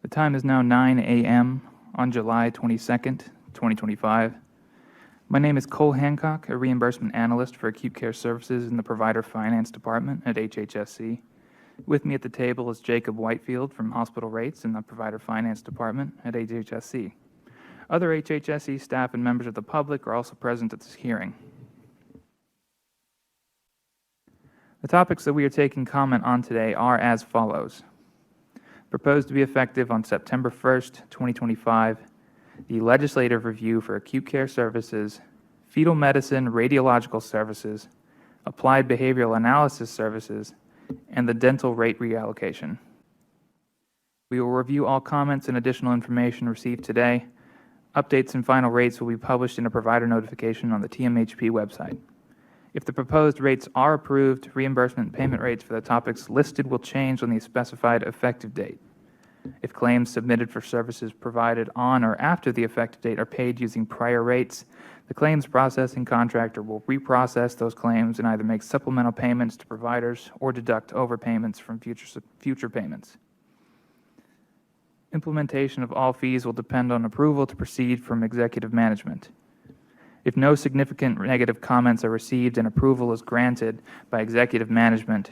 The time is now 9 a.m. on July 22nd, 2025. My name is Cole Hancock, a reimbursement analyst for acute care services in the Provider Finance Department at HHSC. With me at the table is Jacob Whitefield from Hospital Rates in the Provider Finance Department at HHSC. Other HHSC staff and members of the public are also present at this hearing. The topics that we are taking comment on today are as follows. Proposed to be effective on September 1st, 2025, the legislative review for acute care services, fetal medicine radiological services, applied behavioral analysis services, and the dental rate reallocation. We will review all comments and additional information received today. Updates and final rates will be published in a provider notification on the TMHP website. If the proposed rates are approved, reimbursement payment rates for the topics listed will change on the specified effective date. If claims submitted for services provided on or after the effective date are paid using prior rates, the claims processing contractor will reprocess those claims and either make supplemental payments to providers or deduct overpayments from future payments. Implementation of all fees will depend on approval to proceed from executive management. If no significant negative comments are received and approval is granted by executive management,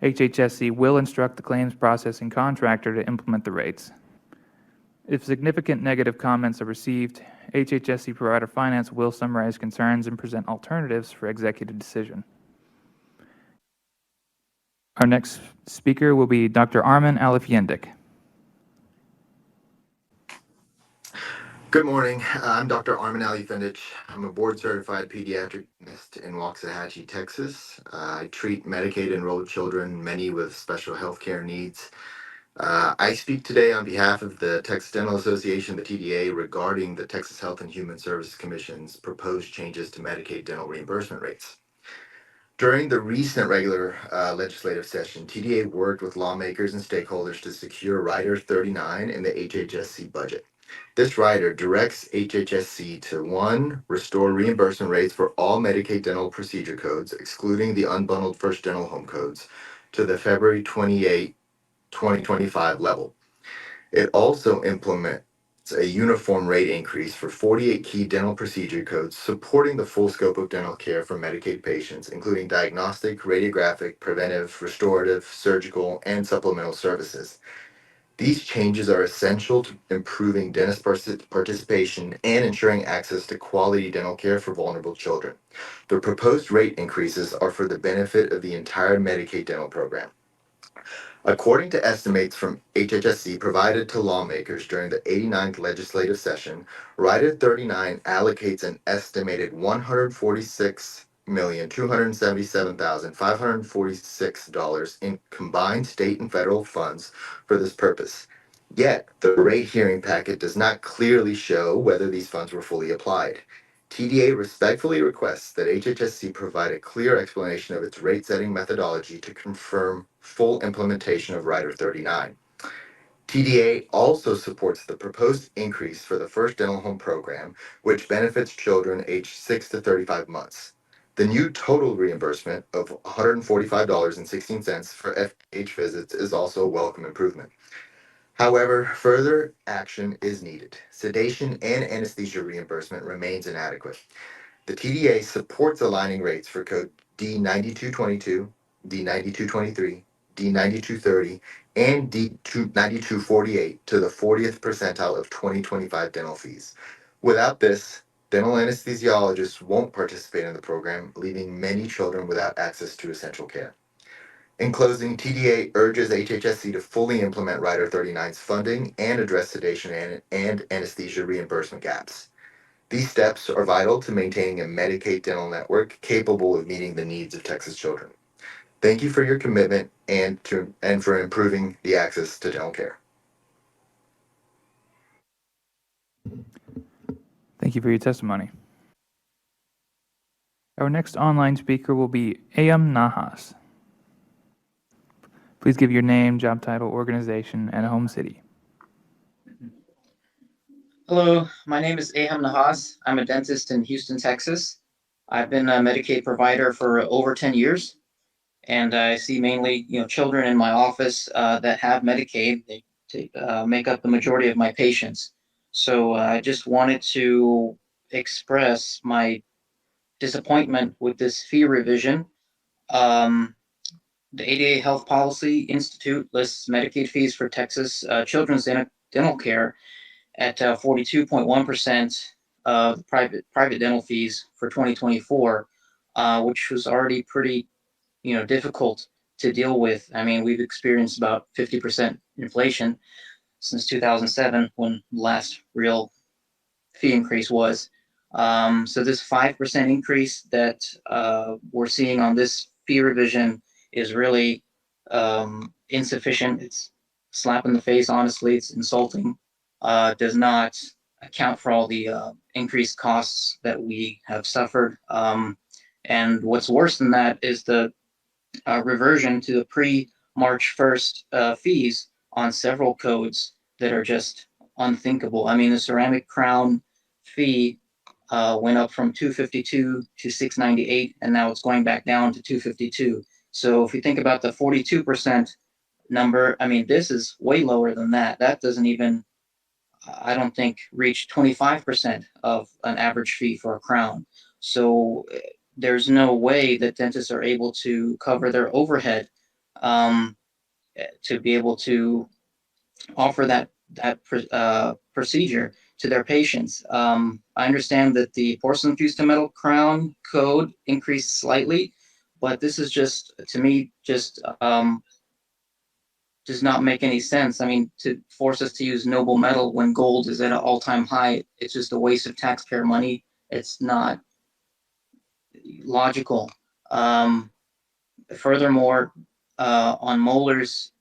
HHSC will instruct the claims processing contractor to implement the rates. If significant negative comments are received, HHSC Provider Finance will summarize concerns and present alternatives for executive decision. Our next speaker will be Dr. Armin Alifiendik. Good morning. I'm Dr. Armin Alifiendik. I'm a board-certified pediatric internist in Waxahachie, Texas. I treat Medicaid-enrolled children, many with special health care needs. I speak today on behalf of the Texas Dental Association, the TDA, regarding the Texas Health and Human Services Commission's proposed changes to Medicaid dental reimbursement rates. During the recent regular legislative session, TDA worked with lawmakers and stakeholders to secure Rider 39 in the HHSC budget. This rider directs HHSC to 1. Restore reimbursement rates for all Medicaid dental procedure codes, excluding the unbundled first dental home codes, to the February 28, 2025 level. It also implements a uniform rate increase for 48 key dental procedure codes, supporting the full scope of dental care for Medicaid patients, including diagnostic, radiographic, preventive, restorative, surgical, and supplemental services. These changes are essential to improving dentist participation and ensuring access to quality dental care for vulnerable children. The proposed rate increases are for the benefit of the entire Medicaid dental program. According to estimates from HHSC provided to lawmakers during the 89th legislative session, Rider 39 allocates an estimated $146,277,546 in combined state and federal funds for this purpose. Yet, the rate hearing packet does not clearly show whether these funds were fully applied. TDA respectfully requests that HHSC provide a clear explanation of its rate-setting methodology to confirm full implementation of Rider 39. TDA also supports the proposed increase for the First Dental Home Program, which benefits children aged 6 to 35 months. The new total reimbursement of $145.16 for FH visits is also a welcome improvement. However, further action is needed. Sedation and anesthesia reimbursement remains inadequate. The TDA supports aligning rates for code D9222, D9223, D9230, and D9248 to the 40th percentile of 2025 dental fees. Without this, dental anesthesiologists won't participate in the program, leaving many children without access to essential care. In closing, TDA urges HHSC to fully implement Rider 39's funding and address sedation and anesthesia reimbursement gaps. These steps are vital to maintaining a Medicaid dental network capable of meeting the needs of Texas children. Thank you for your commitment and for improving the access to dental care. Thank you for your testimony. Our next online speaker will be Ayam Nahas. Please give your name, job title, organization, and home city. Hello, my name is Aham Nahas. I'm a dentist in Houston, Texas. I've been a Medicaid provider for over 10 years, and I see mainly children in my office that have Medicaid. They make up the majority of my patients. So I just wanted to express my disappointment with this fee revision. The ADA Health Policy Institute lists Medicaid fees for Texas children's dental care at 42.1% of private dental fees for 2024, which was already pretty difficult to deal with. I mean, we've experienced about 50% inflation since 2007 when the last real fee increase was. So this 5% increase that we're seeing on this fee revision is really insufficient. It's a slap in the face, honestly. It's insulting. Does not account for all the increased costs that we have suffered. And what's worse than that is the reversion to the pre-March 1st fees on several codes that are just unthinkable. I mean, the ceramic crown fee went up from 252 to 698, and now it's going back down to 252. So if you think about the 42% number, I mean, this is way lower than that. That doesn't even, I don't think, reach 25% of an average fee for a crown. So there's no way that dentists are able to cover their overhead to be able to offer that procedure to their patients. I understand that the porcelain fused to metal crown code increased slightly, but this is just, to me, just does not make any sense. I mean, to force us to use noble metal when gold is at an all-time high, it's just a waste of taxpayer money. It's not logical. Furthermore, on molars,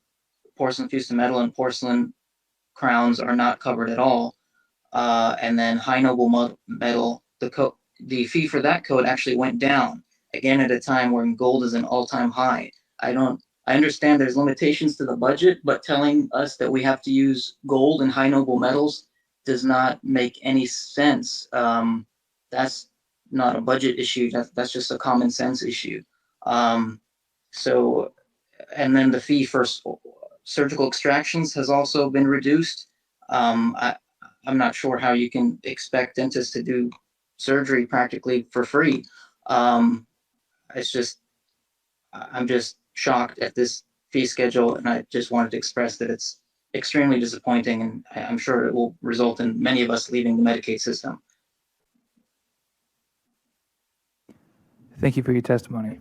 porcelain fused to metal and porcelain crowns are not covered at all. And then high noble metal, the fee for that code actually went down again at a time when gold is an all-time high. I understand there's limitations to the budget, but telling us that we have to use gold and high noble metals does not make any sense. That's not a budget issue. That's just a common sense issue. So, and then the fee for surgical extractions has also been reduced. I'm not sure how you can expect dentists to do surgery practically for free. It's just, I'm just shocked at this fee schedule, and I just wanted to express that it's extremely disappointing, and I'm sure it will result in many of us leaving the Medicaid system. Thank you for your testimony.